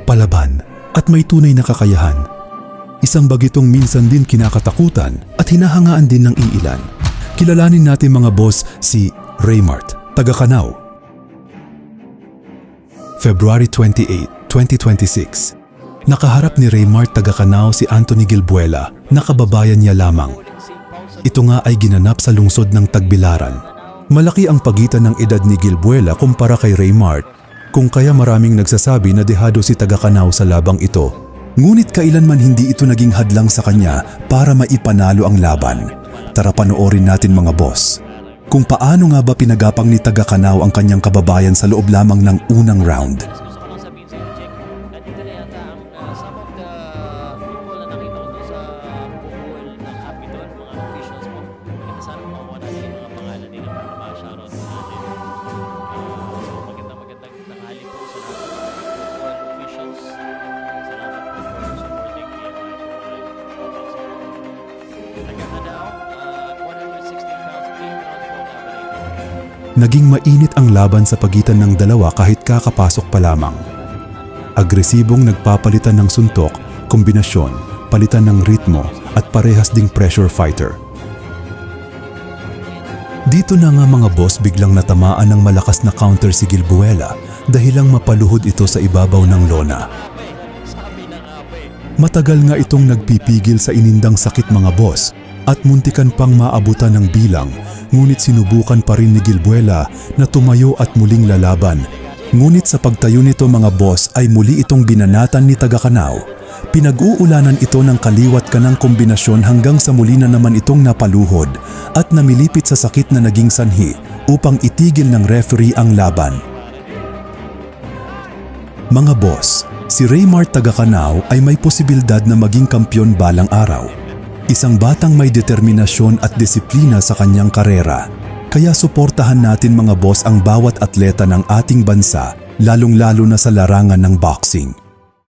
palaban at may tunay na kakayahan. Isang bagitong minsan din kinakatakutan at hinahangaan din ng iilan. Kilalanin natin mga boss si Raymart, taga Canao. February 28, 2026. Nakaharap ni Raymart taga Canao si Anthony Gilbuela na kababayan niya lamang. Ito nga ay ginanap sa lungsod ng Tagbilaran. Malaki ang pagitan ng edad ni Gilbuela kumpara kay Raymart, kung kaya maraming nagsasabi na dehado si taga Canao sa labang ito. Ngunit kailanman hindi ito naging hadlang sa kanya para maipanalo ang laban. Tara panoorin natin mga boss, kung paano nga ba pinagapang ni taga Canao ang kanyang kababayan sa loob lamang ng unang round. Gusto ko lang sabihin sa iyo, Jack, nandito na yata ang some of the people na nakita ko doon sa pool ng Capitol, mga officials mo. Maganda sana makuha natin yung mga pangalan nila para ma-shoutout natin. So magandang tanghali po sa lahat ng pool officials. Salamat po for supporting me and my taga Canao, 116 pounds, 8 pounds po laban. Naging mainit ang laban sa pagitan ng dalawa kahit kakapasok pa lamang. Agresibong nagpapalitan ng suntok, kombinasyon, palitan ng ritmo at parehas ding pressure fighter. Dito na nga mga boss biglang natamaan ng malakas na counter si Gilbuela dahilang mapaluhod ito sa ibabaw ng lona. Matagal nga itong nagpipigil sa inindang sakit mga boss at muntikan pang maabutan ng bilang, ngunit sinubukan pa rin ni Gilbuela na tumayo at muling lalaban. Ngunit sa pagtayo nito mga boss ay muli itong binanatan ni taga Canao. Pinag-uulanan ito ng kaliwat kanang kombinasyon hanggang sa muli na naman itong napaluhod at namilipit sa sakit na naging sanhi upang itigil ng referee ang laban. Mga boss, si Raymart taga Canao ay may posibilidad na maging kampyon balang araw. Isang batang may determinasyon at disiplina sa kanyang karera. Kaya suportahan natin mga boss ang bawat atleta ng ating bansa, lalong-lalo na sa larangan ng boxing.